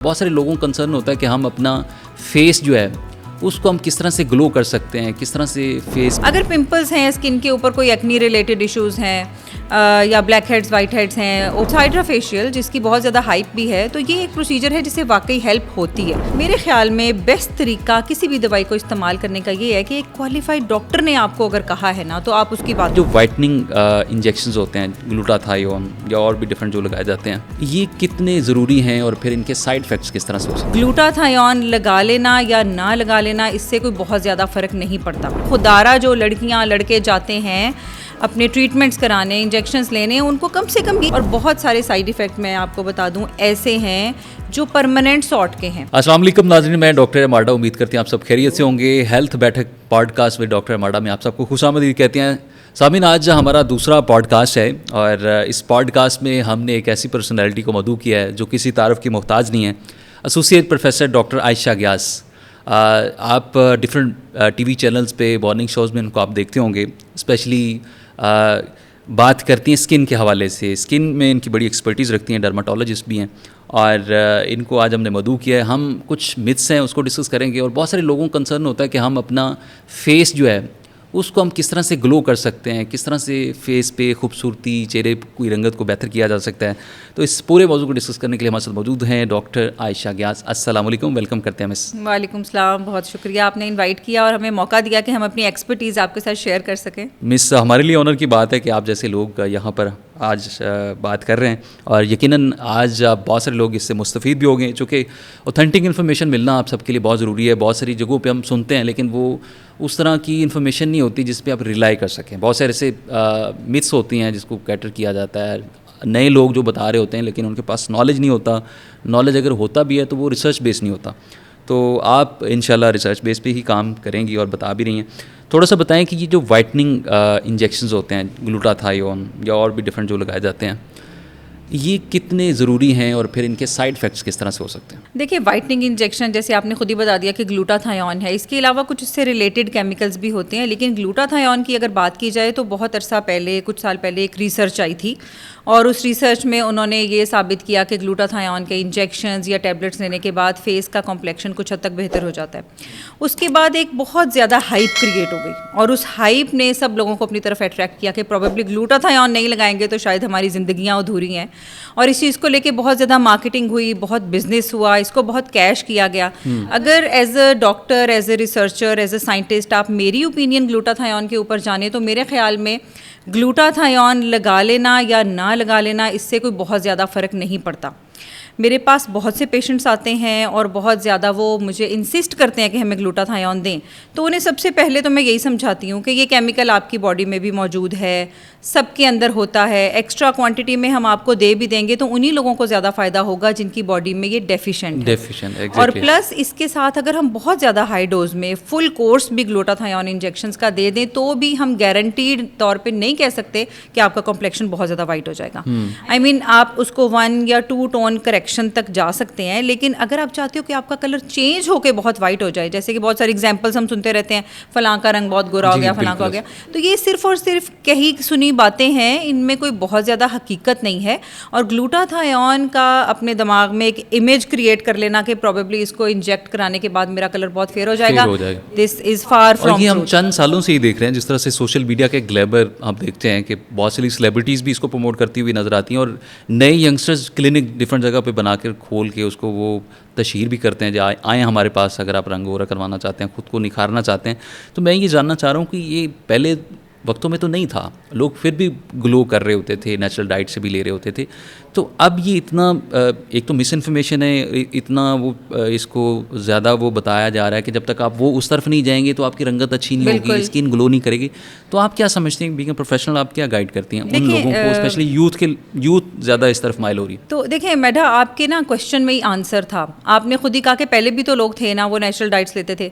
बहुत सारे लोगों को कंसर्न होता है कि हम अपना फेस जो है उसको हम किस तरह से ग्लो कर सकते हैं, किस तरह से फेस। अगर पिंपल्स हैं स्किन के ऊपर, कोई एक्नी रिलेटेड इश्यूज़ हैं या ब्लैक हेड्स वाइट हेड्स हैं, हाइड्रा फेशियल जिसकी बहुत ज़्यादा हाइप भी है, तो ये एक प्रोसीजर है जिससे वाकई हेल्प होती है। मेरे ख्याल में बेस्ट तरीका किसी भी दवाई को इस्तेमाल करने का ये है कि एक क्वालिफाइड डॉक्टर ने आपको अगर कहा है ना तो आप उसकी बात। जो वाइटनिंग इंजेक्शंस होते हैं ग्लूटाथायोन या और भी डिफरेंट जो लगाए जाते हैं, ये कितने ज़रूरी हैं और फिर इनके साइड इफ़ेक्ट्स किस तरह से हो सकते हैं? ग्लूटाथायोन लगा लेना या ना लगा लेना, इससे कोई बहुत ज़्यादा फ़र्क नहीं पड़ता। खुदारा जो लड़कियां लड़के जाते हैं अपने ट्रीटमेंट्स कराने, इंजेक्शंस लेने, उनको कम से कम और बहुत सारे साइड इफ़ेक्ट मैं आपको बता दूं ऐसे हैं जो परमानेंट सॉर्ट के हैं। अस्सलाम वालेकुम नाज़रीन, मैं डॉक्टर अमाडा, उम्मीद करती हैं आप सब खैरियत से होंगे। हेल्थ बैठक पॉडकास्ट विद डॉक्टर अमाडा में आप सबको खुशामदीद कहते हैं। सामीन, आज हमारा दूसरा पॉडकास्ट है और इस पॉडकास्ट में हमने एक ऐसी पर्सनैलिटी को मदऊ किया है जो किसी तारफ़ की मोहताज नहीं है। Associate professor doctor Ayesha gas. आप डिफरेंट टीवी चैनल्स पे मॉर्निंग शोज़ में इनको आप देखते होंगे। स्पेशली बात करती हैं स्किन के हवाले से। स्किन में इनकी बड़ी एक्सपर्टीज़ रखती हैं, डर्माटोलॉजिस्ट भी हैं और इनको आज हमने मदऊ किया है। हम कुछ मिथ्स हैं उसको डिस्कस करेंगे और बहुत सारे लोगों को कंसर्न होता है कि हम अपना फेस जो है उसको हम किस तरह से ग्लो कर सकते हैं, किस तरह से फेस पे खूबसूरती, चेहरे की रंगत को बेहतर किया जा सकता है। तो इस पूरे मौजू को डिस्कस करने के लिए हमारे साथ मौजूद हैं डॉक्टर आयशा ग्यास। अस्सलाम वालेकुम, वेलकम करते हैं मिस। वालेकुम सलाम, बहुत शुक्रिया आपने इनवाइट किया और हमें मौका दिया कि हम अपनी एक्सपर्टीज़ आपके साथ शेयर कर सकें। मिस, हमारे लिए ऑनर की बात है कि आप जैसे लोग यहाँ पर आज बात कर रहे हैं और यकीनन आज बहुत सारे लोग इससे मुस्तफ़ीद भी हो गए, चूँकि ऑथेंटिक इन्फॉर्मेशन मिलना आप सबके लिए बहुत ज़रूरी है। बहुत सारी जगहों पे हम सुनते हैं लेकिन वो उस तरह की इन्फॉर्मेशन नहीं होती जिस पे आप रिलाई कर सकें। बहुत सारे ऐसे मिथ्स होती हैं जिसको कैटर किया जाता है। नए लोग जो बता रहे होते हैं लेकिन उनके पास नॉलेज नहीं होता। नॉलेज अगर होता भी है तो वो रिसर्च बेस नहीं होता। तो आप इंशाल्लाह रिसर्च बेस पे ही काम करेंगी और बता भी रही हैं। थोड़ा सा बताएं कि ये जो वाइटनिंग इंजेक्शंस होते हैं ग्लूटाथायोन या और भी डिफरेंट जो लगाए जाते हैं, ये कितने ज़रूरी हैं और फिर इनके साइड इफ़ेक्ट्स किस तरह से हो सकते हैं? देखिए, वाइटनिंग इंजेक्शन जैसे आपने खुद ही बता दिया कि ग्लूटाथायोन है, इसके अलावा कुछ इससे रिलेटेड केमिकल्स भी होते हैं। लेकिन ग्लूटाथायोन की अगर बात की जाए तो बहुत अरसा पहले, कुछ साल पहले एक रिसर्च आई थी और उस रिसर्च में उन्होंने ये साबित किया कि ग्लूटाथायोन के इंजेक्शंस या टैबलेट्स लेने के बाद फेस का कॉम्प्लेक्शन कुछ हद तक बेहतर हो जाता है। उसके बाद एक बहुत ज़्यादा हाइप क्रिएट हो गई और उस हाइप ने सब लोगों को अपनी तरफ अट्रैक्ट किया कि प्रोबेबली ग्लूटाथायोन नहीं लगाएंगे तो शायद हमारी ज़िंदगियाँ अधूरी हैं। और इस चीज़ को लेके बहुत ज़्यादा मार्केटिंग हुई, बहुत बिजनेस हुआ, इसको बहुत कैश किया गया। अगर as a doctor, as a researcher, as a scientist आप मेरी ओपिनियन ग्लूटाथायोन के ऊपर जाने तो मेरे ख्याल में ग्लूटाथायोन लगा लेना या ना लगा लेना, इससे कोई बहुत ज़्यादा फ़र्क नहीं पड़ता। मेरे पास बहुत से पेशेंट्स आते हैं और बहुत ज़्यादा वो मुझे इंसिस्ट करते हैं कि हमें ग्लूटाथायोन दें, तो उन्हें सबसे पहले तो मैं यही समझाती हूँ कि ये केमिकल आपकी बॉडी में भी मौजूद है, सबके अंदर होता है। एक्स्ट्रा क्वांटिटी में हम आपको दे भी देंगे तो उन्हीं लोगों को ज़्यादा फ़ायदा होगा जिनकी बॉडी में ये डेफिशिएंट है। और प्लस इसके साथ अगर हम बहुत ज़्यादा हाई डोज में फुल कोर्स भी ग्लूटाथायोन इंजेक्शंस का दे दें तो भी हम गारंटीड तौर पे नहीं कह सकते कि आपका कॉम्प्लेक्शन बहुत ज़्यादा वाइट हो जाएगा। आई मीन आप उसको 1 या 2 टोन करेक्शन तक जा सकते हैं, लेकिन अगर आप चाहते हो कि आपका कलर चेंज होकर बहुत वाइट हो जाए, जैसे कि बहुत सारे एग्जांपल्स हम सुनते रहते हैं, फलां का रंग बहुत गोरा हो गया, फलां का हो गया, तो ये सिर्फ और सिर्फ कही सुनी बातें हैं, इनमें कोई बहुत ज़्यादा हकीकत नहीं है। और ग्लूटाथायोन का अपने दिमाग में एक इमेज क्रिएट कर लेना कि प्रोबेबली इसको इंजेक्ट कराने के बाद मेरा कलर बहुत फेयर हो जाएगा, दिस इज़ फार फ्रॉम। ये हम चंद सालों से ही देख रहे हैं, जिस तरह से सोशल मीडिया के ग्लैमर आप देखते हैं कि बहुत सारी सेलिब्रिटीज़ भी इसको प्रमोट करती हुई नजर आती हैं और नए यंगस्टर्स क्लिनिक डिफरेंट जगह पे बनाकर खोल के उसको वो तशहीर भी करते हैं, जो आएँ हमारे पास अगर आप रंग गोरा करवाना चाहते हैं, ख़ुद को निखारना चाहते हैं। तो मैं ये जानना चाह रहा हूँ कि ये पहले वक्तों में तो नहीं था, लोग फिर भी ग्लो कर रहे होते थे, नेचुरल डाइट से भी ले रहे होते थे। तो अब ये इतना एक तो मिस इन्फॉर्मेशन है, इतना वो इसको ज़्यादा वो बताया जा रहा है कि जब तक आप वो उस तरफ नहीं जाएंगे तो आपकी रंगत अच्छी नहीं होगी, स्किन ग्लो नहीं करेगी। तो आप क्या समझते हैं, बीइंग अ प्रोफेशनल आप क्या गाइड करती हैं उन लोगों को, स्पेशली यूथ ज़्यादा इस तरफ माइल हो रही है? तो देखिए मैडा, आपके ना क्वेश्चन में ही आंसर था। आपने खुद ही कहा कि पहले भी तो लोग थे ना वो नेचुरल डाइट्स लेते थे।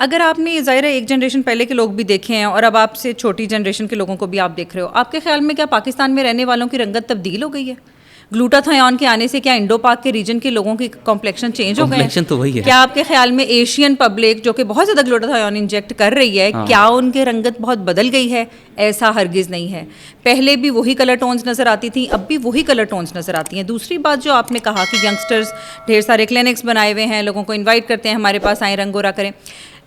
अगर आपने ज़ाहिर है एक जनरेशन पहले के लोग भी देखे हैं और अब आपसे छोटी जनरेशन के लोगों को भी आप देख रहे हो, आपके ख्याल में क्या पाकिस्तान में रहने वालों की रंगत तब्दील हो गई है? ग्लूटाथायोन के आने से क्या इंडो पाक के रीजन के लोगों की कॉम्प्लेक्शन चेंज हो गए? कॉम्प्लेक्शन तो वही है। क्या आपके ख्याल में एशियन पब्लिक जो कि बहुत ज़्यादा ग्लूटाथायोन इंजेक्ट कर रही है, क्या उनके रंगत बहुत बदल गई है? ऐसा हरगिज़ नहीं है। पहले भी वही कलर टोन्स नज़र आती थी, अब भी वही कलर टोन्स नज़र आती हैं। दूसरी बात जो आपने कहा कि यंगस्टर्स ढेर सारे क्लिनिक्स बनाए हुए हैं, लोगों को इन्वाइट करते हैं हमारे पास आए, रंग गोरा करें।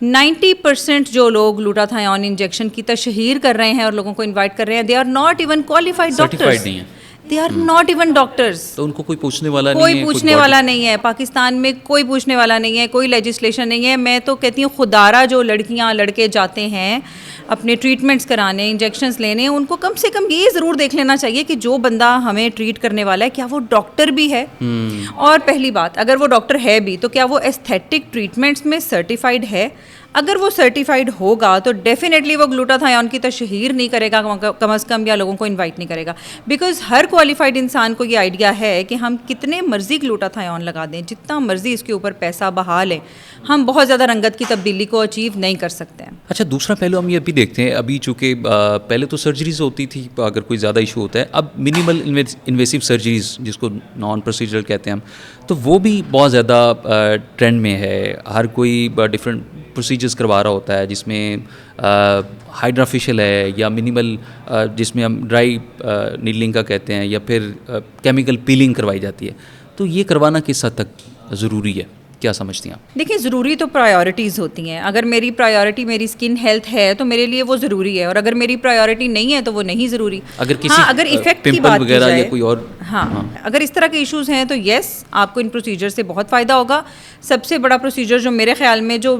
90% जो लोग ग्लूटाथायोन इंजेक्शन की तशहीर कर रहे हैं और लोगों को इन्वाइट कर रहे हैं, they are not even qualified doctors, नहीं है, they are not even doctors. तो उनको कोई पूछने वाला नहीं है, कोई पूछने वाला नहीं है। पाकिस्तान में कोई पूछने वाला नहीं है, कोई लेजिस्लेशन नहीं है। मैं तो कहती हूँ खुदारा जो लड़कियाँ लड़के जाते हैं अपने ट्रीटमेंट्स कराने, इंजेक्शंस लेने, उनको कम से कम ये ज़रूर देख लेना चाहिए कि जो बंदा हमें ट्रीट करने वाला है क्या वो डॉक्टर भी है। और पहली बात, अगर वो डॉक्टर है भी तो क्या वो एस्थेटिक ट्रीटमेंट्स में सर्टिफाइड है? अगर वो सर्टिफाइड होगा तो डेफिनेटली वो ग्लूटाथायोन की तशहीर नहीं करेगा कम अज़ कम, या लोगों को इनवाइट नहीं करेगा। बिकॉज हर क्वालिफाइड इंसान को ये आइडिया है कि हम कितने मर्जी ग्लूटाथायोन लगा दें, जितना मर्जी इसके ऊपर पैसा बहा लें, हम बहुत ज़्यादा रंगत की तब्दीली को अचीव नहीं कर सकते हैं। अच्छा, दूसरा पहलू हम ये भी देखते हैं, अभी चूँकि पहले तो सर्जरीज होती थी अगर कोई ज़्यादा इशू होता है, अब मिनिमल इन्वेसिव सर्जरीज जिसको नॉन प्रोसीजरल कहते हैं हम, तो वो भी बहुत ज़्यादा ट्रेंड में है। हर कोई डिफरेंट प्रोसीजर्स करवा रहा होता है, जिसमें हाइड्राफेशियल है या मिनिमल जिसमें हम ड्राई नीडलिंग का कहते हैं, या फिर केमिकल पीलिंग करवाई जाती है। तो ये करवाना किस हद तक ज़रूरी है, क्या समझती हैं आप? देखिए, ज़रूरी तो प्रायोरिटीज़ होती हैं। अगर मेरी प्रायोरिटी मेरी स्किन हेल्थ है तो मेरे लिए वो ज़रूरी है, और अगर मेरी प्रायोरिटी नहीं है तो वो नहीं ज़रूरी। अगर किसी अगर इफेक्ट की बात वगैरह की या कोई और अगर इस तरह के इश्यूज़ हैं तो येस, आपको इन प्रोसीजर से बहुत फ़ायदा होगा। सबसे बड़ा प्रोसीजर जो मेरे ख्याल में जो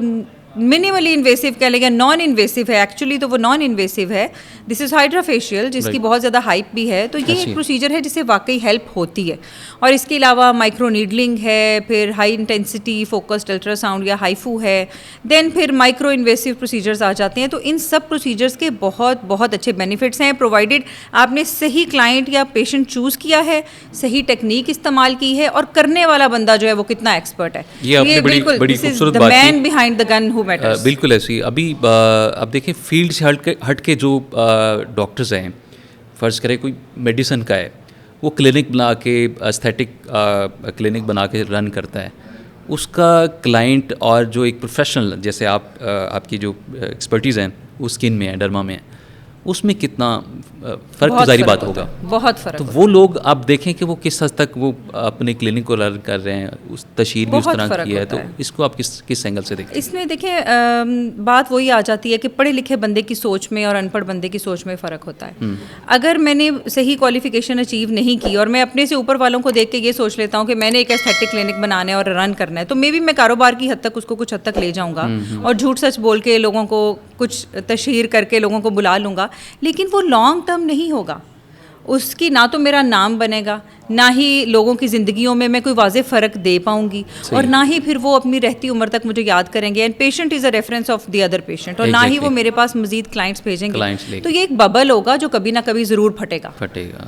मिनिमली इन्वेसिव कह लेंगे, नॉन इन्वेसिव है, एक्चुअली तो वो नॉन इन्वेसिव है, दिस इज़ हाइड्राफेशियल, जिसकी बहुत ज़्यादा हाइप भी है। तो ये एक प्रोसीजर है जिससे वाकई हेल्प होती है। और इसके अलावा माइक्रो नीडलिंग है, फिर हाई इंटेंसिटी फोकस्ड अल्ट्रासाउंड या हाइफू है, देन फिर माइक्रो इन्वेसिव प्रोसीजर्स आ जाते हैं। तो इन सब प्रोसीजर्स के बहुत बहुत अच्छे बेनिफिट्स हैं, प्रोवाइडेड आपने सही क्लाइंट या पेशेंट चूज़ किया है, सही टेक्निक इस्तेमाल की है, और करने वाला बंदा जो है वो कितना एक्सपर्ट है। ये बिल्कुल this is the man behind the gun who matters. बिल्कुल ऐसी। अभी अब देखें, फील्ड से हट के जो डॉक्टर्स हैं, फ़र्ज़ करें कोई मेडिसिन का है, वो क्लिनिक बना के एस्थेटिक क्लिनिक बना के रन करता है, उसका क्लाइंट और जो एक प्रोफेशनल जैसे आपकी जो एक्सपर्टीज़ हैं वो स्किन में है, डर्मा में है, उसमें कितना फ़र्क तो जारी बात होगा, बहुत फ़र्क। तो वो लोग आप देखें कि वो किस हद तक वो अपने क्लिनिक को रन कर रहे हैं, उस तशहीर भी उस तरह की है। तो इसको आप किस एंगल से देखते हैं? इसमें देखें, बात वही आ जाती है कि पढ़े लिखे बंदे की सोच में और अनपढ़ बंदे की सोच में फ़र्क होता है। अगर मैंने सही क्वालिफिकेशन अचीव नहीं की और मैं अपने से ऊपर वालों को देख के ये सोच लेता हूँ कि मैंने एक एस्थेटिक क्लिनिक बनाना है और रन करना है, तो मे बी मैं कारोबार की हद तक उसको कुछ हद तक ले जाऊँगा और झूठ सच बोल के लोगों को कुछ तशहीर करके लोगों को बुला लूँगा, लेकिन वो लॉन्ग टर्म नहीं होगा। उसकी ना तो मेरा नाम बनेगा, ना ही लोगों की ज़िंदगियों में मैं कोई वाज़े फ़र्क दे पाऊंगी, और ना ही फिर वो अपनी रहती उम्र तक मुझे याद करेंगे। And patient is a reference of the other patient, और ना ही वो मेरे पास मज़ीद क्लाइंट्स भेजेंगे। तो ये एक बबल होगा जो कभी ना कभी ज़रूर फटेगा।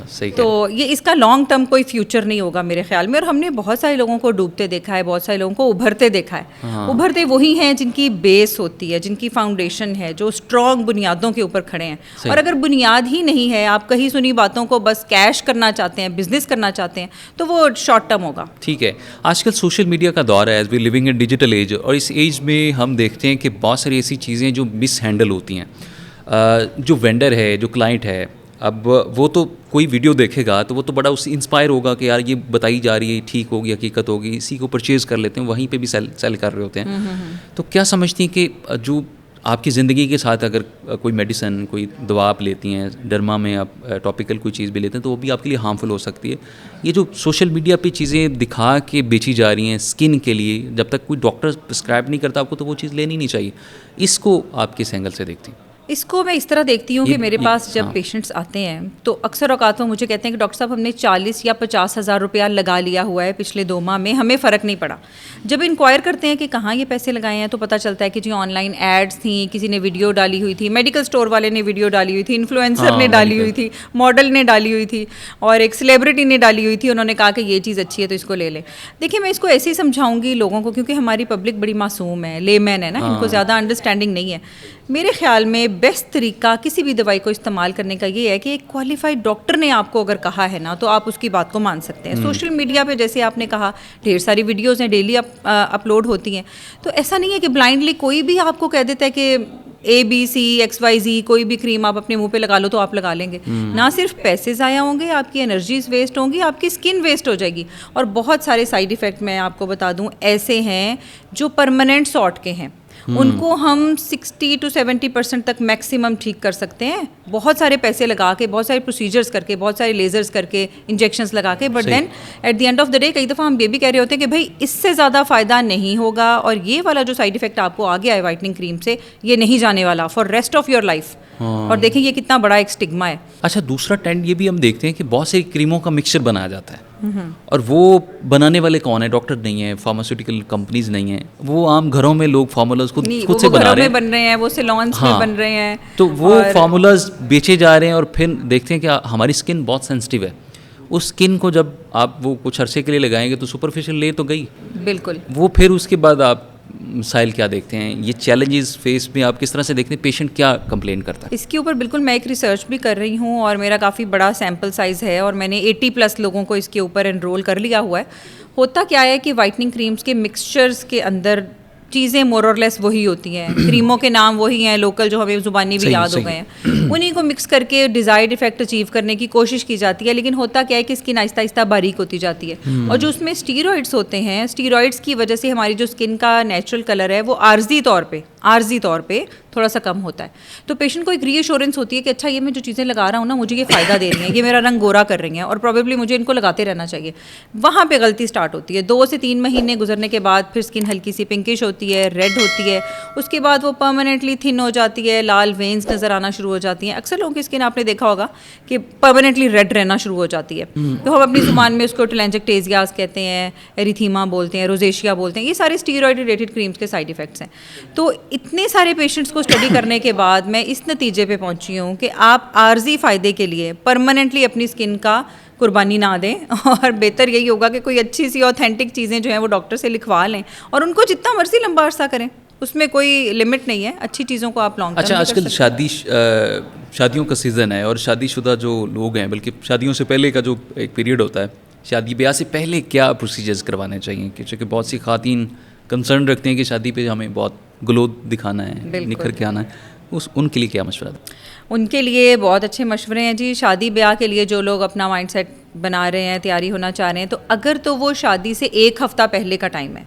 सही। तो ये इसका लॉन्ग टर्म कोई फ्यूचर नहीं होगा मेरे ख्याल में। और हमने बहुत सारे लोगों को डूबते देखा है, बहुत सारे लोगों को उभरते देखा है। उभरते वही हैं जिनकी बेस होती है, जिनकी फाउंडेशन है, जो स्ट्रॉन्ग बुनियादों के ऊपर खड़े हैं। और अगर बुनियाद ही नहीं है, आप कहीं सुनी बातों को बस कैश करना चाहते हैं, बिजनेस करना चाहते हैं, तो वो शॉर्ट टर्म होगा। ठीक है। आजकल सोशल मीडिया का दौर है, as we living in digital age, और इस एज में हम देखते हैं कि बहुत सारी ऐसी चीज़ें जो मिस हैंडल होती हैं। जो वेंडर है, जो क्लाइंट है, अब वो तो कोई वीडियो देखेगा तो वो तो बड़ा उससे इंस्पायर होगा कि यार ये बताई जा रही है, ठीक होगी, हकीकत होगी, इसी को परचेज़ कर लेते हैं, वहीं पे भी सेल कर रहे होते हैं। तो क्या समझती हैं कि जो आपकी ज़िंदगी के साथ अगर कोई मेडिसिन, कोई दवा आप लेती हैं, डर्मा में आप टॉपिकल कोई चीज़ भी लेते हैं, तो वो भी आपके लिए हार्मफुल हो सकती है। ये जो सोशल मीडिया पे चीज़ें दिखा के बेची जा रही हैं स्किन के लिए, जब तक कोई डॉक्टर प्रिस्क्राइब नहीं करता आपको, तो वो चीज़ लेनी नहीं चाहिए। इसको आप किस एंगल से देखती हैं? इसको मैं इस तरह देखती हूँ कि मेरे पास जब पेशेंट्स आते हैं तो अक्सर औकात वो मुझे कहते हैं कि डॉक्टर साहब हमने 40 या 50 हज़ार रुपया लगा लिया हुआ है पिछले 2 माह में, हमें फ़र्क नहीं पड़ा। जब इंक्वायर करते हैं कि कहाँ ये पैसे लगाए हैं, तो पता चलता है कि जी ऑनलाइन एड्स थी, किसी ने वीडियो डाली हुई थी, मेडिकल स्टोर वाले ने वीडियो डाली हुई थी, इन्फ्लुएंसर ने डाली हुई थी, मॉडल ने डाली हुई थी, और एक सेलिब्रिटी ने डाली हुई थी। उन्होंने कहा कि ये चीज़ अच्छी है तो इसको ले लें। देखिए, मैं इसको ऐसे ही समझाऊंगी लोगों को, क्योंकि हमारी पब्लिक बड़ी मासूम है, लेमैन है ना, इनको ज़्यादा अंडरस्टैंडिंग नहीं है। मेरे ख्याल में बेस्ट तरीका किसी भी दवाई को इस्तेमाल करने का ये है कि एक क्वालिफाइड डॉक्टर ने आपको अगर कहा है ना, तो आप उसकी बात को मान सकते हैं। सोशल मीडिया पे जैसे आपने कहा ढेर सारी वीडियोज़ हैं, डेली अपलोड होती हैं, तो ऐसा नहीं है कि ब्लाइंडली कोई भी आपको कह देता है कि ABC XYZ कोई भी क्रीम आप अपने मुंह पे लगा लो तो आप लगा लेंगे। ना सिर्फ पैसे ज़ाया होंगे, आपकी एनर्जीज वेस्ट होंगी, आपकी स्किन वेस्ट हो जाएगी, और बहुत सारे साइड इफ़ेक्ट मैं आपको बता दूं ऐसे हैं जो परमानेंट सॉर्ट के हैं। उनको हम 60 to 70% तक मैक्सिमम ठीक कर सकते हैं, बहुत सारे पैसे लगा के, बहुत सारे प्रोसीजर्स करके, बहुत सारे लेजर्स करके, इंजेक्शंस लगा के। But then at the end of the day कई दफ़ा हम ये भी कह रहे होते हैं कि भाई इससे ज़्यादा फ़ायदा नहीं होगा, और ये वाला जो साइड इफेक्ट आपको आ गया है वाइटनिंग क्रीम से, ये नहीं जाने वाला for rest of your life. और देखिए ये कितना बड़ा एक स्टिग्मा है। अच्छा, दूसरा ट्रेंड ये भी हम देखते हैं कि बहुत से क्रीमों का मिक्सचर बनाया जाता है, और वो बनाने वाले कौन है? डॉक्टर नहीं है, फार्मास्यूटिकल कंपनीज नहीं है, वो आम घरों में लोग फार्मूलाज खुद से बना रहे हैं, बन रहे हैं, वो सैलून्स में बन रहे हैं, तो वो फार्मूलाज बेचे जा रहे हैं। और फिर देखते हैं कि हमारी स्किन बहुत सेंसिटिव है, उस स्किन को जब आप वो कुछ अरसे के लिए लगाएंगे तो सुपरफिशियल ले तो गई, बिल्कुल। वो फिर उसके बाद आप साहिल क्या देखते हैं, ये चैलेंजेस फेस में आप किस तरह से देखते हैं, पेशेंट क्या कंप्लेन करता है? इसके ऊपर बिल्कुल मैं एक रिसर्च भी कर रही हूँ, और मेरा काफ़ी बड़ा सैम्पल साइज़ है, और मैंने 80+ लोगों को इसके ऊपर एनरोल कर लिया हुआ है। होता क्या है कि वाइटनिंग क्रीम्स के मिक्सचर्स के अंदर चीज़ें मोर और लेस वही होती हैं, क्रीमों के नाम वही हैं, लोकल जो हमें ज़ुबानी भी याद हो गए हैं, उन्हीं को मिक्स करके डिज़ायर्ड इफेक्ट अचीव करने की कोशिश की जाती है। लेकिन होता क्या है कि स्किन आहिस्ता आहिस्ता बारीक होती जाती है, और जो उसमें स्टीरॉइड्स होते हैं, स्टीरॉइड्स की वजह से हमारी जो स्किन का नेचुरल कलर है वो आर्जी तौर पे थोड़ा सा कम होता है। तो पेशेंट को एक रीअश्योरेंस होती है कि अच्छा ये मैं जो चीज़ें लगा रहा हूँ ना, मुझे ये फ़ायदा दे रही हैं, ये मेरा रंग गोरा कर रही हैं, और प्रॉबेबली मुझे इनको लगाते रहना चाहिए। वहाँ पे गलती स्टार्ट होती है। 2 से 3 महीने गुजरने के बाद फिर स्किन हल्की सी पिंकिश होती है, रेड होती है, उसके बाद वो परमानेंटली थिन हो जाती है, लाल वेन्स नज़र आना शुरू हो जाती हैं। अक्सर लोगों की स्किन आपने देखा होगा कि परमानेंटली रेड रहना शुरू हो जाती है। तो हम अपनी ज़ुबान में उसको टेलेंजियोग्टेसियास कहते हैं, एरिथीमा बोलते हैं, रोजेशिया बोलते हैं। ये सारे स्टीरॉयड रिलेटेड क्रीम्स के साइड इफेक्ट्स हैं। तो इतने सारे पेशेंट्स को स्टडी करने के बाद मैं इस नतीजे पे पहुंची हूँ कि आप आर्जी फ़ायदे के लिए परमानेंटली अपनी स्किन का कुर्बानी ना दें, और बेहतर यही होगा कि कोई अच्छी सी ऑथेंटिक चीज़ें जो हैं वो डॉक्टर से लिखवा लें, और उनको जितना मर्जी लंबा अरसा करें, उसमें कोई लिमिट नहीं है। अच्छी चीज़ों को आप लॉन्ग टर्म। अच्छा, आजकल शादियों का सीज़न है, और शादीशुदा जो लोग हैं, बल्कि शादियों से पहले का जो एक पीरियड होता है, शादी ब्याह से पहले क्या प्रोसीजर्स करवाने चाहिए? क्योंकि बहुत सी खातीन कंसर्न रखते हैं कि शादी पे हमें बहुत ग्लो दिखाना है, निखर के आना है, उनके लिए क्या मशवरा? उनके लिए बहुत अच्छे मशवरे हैं जी। शादी ब्याह के लिए जो लोग अपना माइंडसेट बना रहे हैं, तैयारी होना चाह रहे हैं, तो अगर तो वो शादी से 1 हफ़्ता पहले का टाइम है,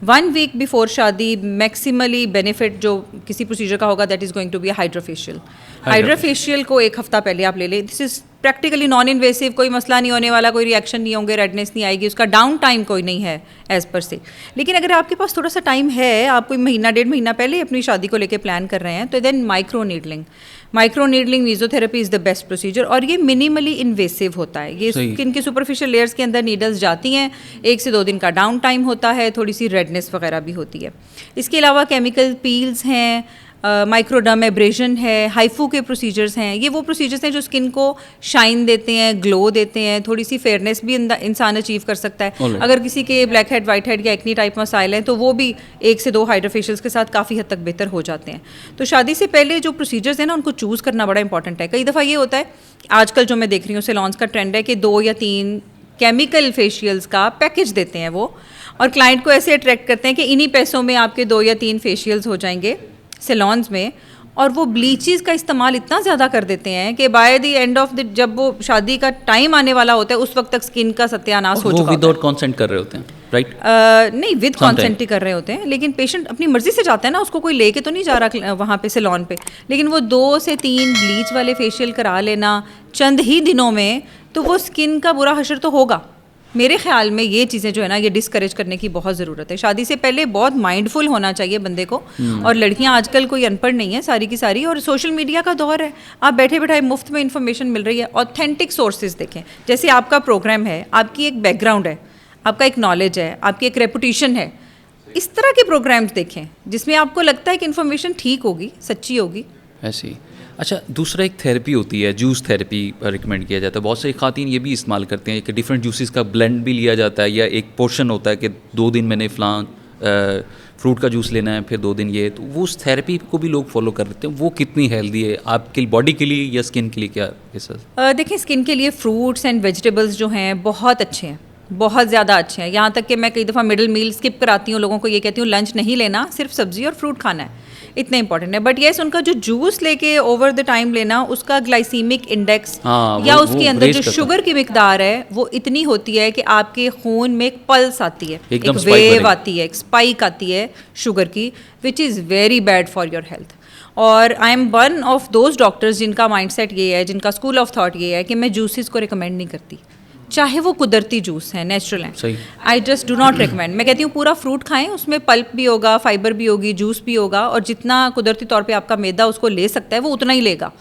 1 वीक बिफोर शादी, मैक्सिमली बेनिफिट जो किसी प्रोसीजर का होगा that is going to be hydrofacial. Hydrofacial को 1 हफ़्ता पहले आप ले लें। This is practically non invasive, कोई मसला नहीं होने वाला, कोई रिएक्शन नहीं होंगे, रेडनेस नहीं आएगी, उसका डाउन टाइम कोई नहीं है एज पर से। लेकिन अगर आपके पास थोड़ा सा टाइम है, आप कोई महीना 1.5 महीना पहले अपनी शादी को लेकर प्लान कर रहे हैं, तो then micro needling mesotherapy is the best procedure, और ये मिनिमली इन्वेसिव होता है। ये स्किन के सुपरफिशियल लेयर्स के अंदर नीडल्स जाती हैं, 1 से 2 दिन का डाउन टाइम होता है, थोड़ी सी रेडनेस वगैरह भी होती है। इसके अलावा केमिकल पील्स हैं, माइक्रोडर्म एब्रेजन है, हाइफू के प्रोसीजर्स हैं। ये वो प्रोसीजर्स हैं जो स्किन को शाइन देते हैं, ग्लो देते हैं, थोड़ी सी फेयरनेस भी इंसान अचीव कर सकता है। अगर किसी के ब्लैक हेड, वाइट हेड या एक्नी टाइप मसाइल हैं, तो वो भी 1 से 2 हाइड्रोफेशियल्स के साथ काफ़ी हद तक बेहतर हो जाते हैं। तो शादी से पहले जो प्रोसीजर्स हैं ना, उनको चूज़ करना बड़ा इंपॉर्टेंट है। कई दफ़ा ये होता है, आजकल जो मैं देख रही हूँ सैलून्स का ट्रेंड है कि 2 या 3 केमिकल फेशियल्स का पैकेज देते हैं वो, और क्लाइंट को ऐसे अट्रैक्ट करते हैं कि इन्हीं पैसों में आपके 2 या 3 फेशियल्स हो जाएंगे सैलून्स में। और वो ब्लीचेस का इस्तेमाल इतना ज़्यादा कर देते हैं कि by the end of the, जब वो शादी का टाइम आने वाला होता है, उस वक्त तक स्किन का सत्यानाश हो चुका होता है। विदाउट कंसेंट कर रहे होते हैं, राइट? नहीं, विद कंसेंट ही कर रहे होते हैं, लेकिन पेशेंट अपनी मर्जी से जाता है ना, उसको कोई लेके तो नहीं जा रहा वहाँ पे सैलून पे। लेकिन वो 2 से 3 ब्लीच वाले फेशियल करा लेना चंद ही दिनों में, तो वो स्किन का बुरा हशर तो होगा। मेरे ख्याल में ये चीज़ें जो है ना, ये डिस्करेज करने की बहुत ज़रूरत है। शादी से पहले बहुत माइंडफुल होना चाहिए बंदे को। और लड़कियां आजकल कोई अनपढ़ नहीं है सारी की सारी, और सोशल मीडिया का दौर है, आप बैठे बैठाए मुफ्त में इन्फॉर्मेशन मिल रही है। ऑथेंटिक सोर्सेज देखें, जैसे आपका प्रोग्राम है, आपकी एक बैकग्राउंड है, आपका एक नॉलेज है, आपकी एक रेपुटेशन है, इस तरह के प्रोग्राम्स देखें जिसमें आपको लगता है कि इन्फॉर्मेशन ठीक होगी, सच्ची होगी। ऐसे ही। अच्छा, दूसरा एक थेरेपी होती है, जूस थेरेपी रिकमेंड किया जाता है। बहुत सारी खातीन ये भी इस्तेमाल करते हैं कि डिफरेंट जूसेस का ब्लेंड भी लिया जाता है, या एक पोर्शन होता है कि 2 दिन मैंने फ़लाँ फ्रूट का जूस लेना है, फिर 2 दिन ये, तो वो उस थेरेपी को भी लोग फॉलो कर लेते हैं, वो कितनी हेल्दी है आपकी बॉडी के लिए या स्किन के लिए, क्या कैसा? देखिए, स्किन के लिए फ्रूट्स एंड वेजिटेबल्स जो हैं बहुत अच्छे हैं, बहुत ज़्यादा अच्छे हैं। यहाँ तक कि मैं कई दफ़ा मिडिल मील स्किप कराती हूँ, लोगों को ये कहती हूँ लंच नहीं लेना, सिर्फ सब्ज़ी और फ्रूट खाना है, इतना इंपॉर्टेंट है। बट येस, उनका जो जूस लेके ओवर द टाइम लेना, उसका ग्लाइसीमिक इंडेक्स हाँ, या वो उसके अंदर रेज जो करता है। शुगर की मिकदार है वो इतनी होती है कि आपके खून में एक पल्स आती है, एक एकदम spike वेव बनेगी। आती है, एक स्पाइक आती है शुगर की, which is very bad for your health. और I am one of those doctors जिनका माइंडसेट ये है, जिनका स्कूल ऑफ थॉट ये है कि मैं जूसेस को रिकमेंड नहीं करती, चाहे वो कुदरती जूस है, नेचुरल है। सही। I just do not recommend. मैं कहती हूँ पूरा फ्रूट खाएं, उसमें पल्प भी होगा, फाइबर भी होगी, जूस भी होगा, और जितना कुदरती तौर पे आपका मैदा उसको ले सकता है वो उतना ही लेगा।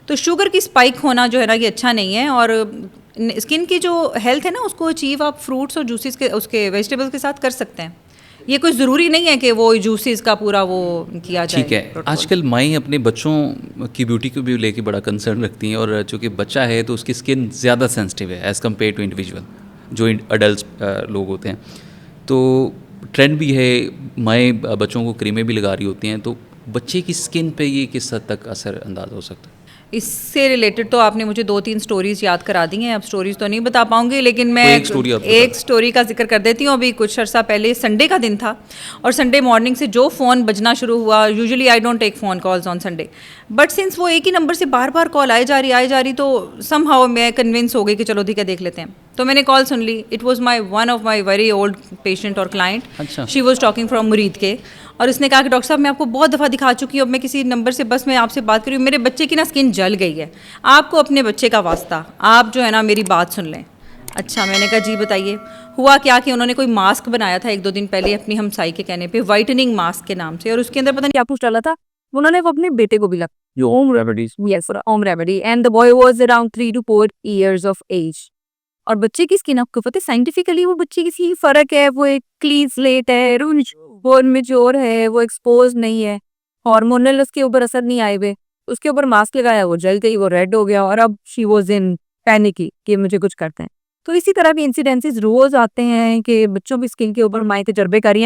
तो शुगर की स्पाइक होना जो है ना, ये अच्छा नहीं है। और स्किन की जो हेल्थ है ना, उसको अचीव आप फ्रूट्स और जूसेस के, उसके वेजिटेबल्स के साथ कर सकते हैं। ये कोई ज़रूरी नहीं है कि वो जूसेस का पूरा वो किया जाए। ठीक है, protocol। आजकल माएँ अपने बच्चों की ब्यूटी को भी लेके बड़ा कंसर्न रखती हैं, और चूँकि बच्चा है तो उसकी स्किन ज़्यादा सेंसिटिव है एज़ कम्पेयर टू इंडिविजुअल जो अडल्ट लोग होते हैं। तो ट्रेंड भी है, माएँ बच्चों को क्रीमें भी लगा रही होती हैं, तो बच्चे की स्किन पे ये किस हद तक असर अंदाज हो सकता है? इससे रिलेटेड तो आपने मुझे 2-3 स्टोरीज़ याद करा दी हैं। अब स्टोरीज़ तो नहीं बता पाऊंगी, लेकिन मैं कोई एक स्टोरी आप बता एक दें। स्टोरी का जिक्र कर देती हूँ। अभी कुछ अर्सा पहले संडे का दिन था, और संडे मॉर्निंग से जो फ़ोन बजना शुरू हुआ, usually I don't take phone calls on Sunday, but since वो एक ही नंबर से बार बार कॉल आई जा रही, तो समहाउ मैं कन्विंस हो गई कि चलो ठीक है, देख लेते हैं। तो मैंने कॉल सुन ली। It was one of my very old patient और क्लाइंट। अच्छा। She was talking from Muridke, और इसने कहा कि डॉक्टर साहब, मैं आपको बहुत दफ़ा दिखा चुकी हूँ, अब मैं किसी नंबर से बस मैं आपसे बात कर रही हूँ, मेरे बच्चे की ना स्किन जल गई है, आपको अपने बच्चे का वास्ता, आप जो है ना मेरी बात सुन लें। अच्छा, मैंने कहा जी बताइए। हुआ क्या कि उन्होंने कोई मास्क बनाया था 1-2 दिन पहले अपनी हमसाई के कहने पे, वाइटनिंग मास्क के नाम से, और उसके अंदर पता नहीं क्या कुछ डाला था, उन्होंने वो अपने बेटे को भी लगा home remedies, yes home remedy, and the boy was around 3 to 4 years of age. और बच्चे की स्किन आपको पता है साइंटिफिकली वो बच्चे की स्किन फर्क है, वो एक क्लीन स्लेट है, वो मेच्योर है, वो एक्सपोज नहीं है, हार्मोनल उसके ऊपर असर नहीं आए हुए, उसके ऊपर मास्क लगाया, वो जल गई, वो रेड हो गया, और अब शी वाज इन पैनिकी कि मुझे कुछ करते हैं। तो इसी तरह के इंसिडेंसेस रोज आते हैं कि बच्चों की स्किन के ऊपर माएँ तजर्बे कर रही हैं।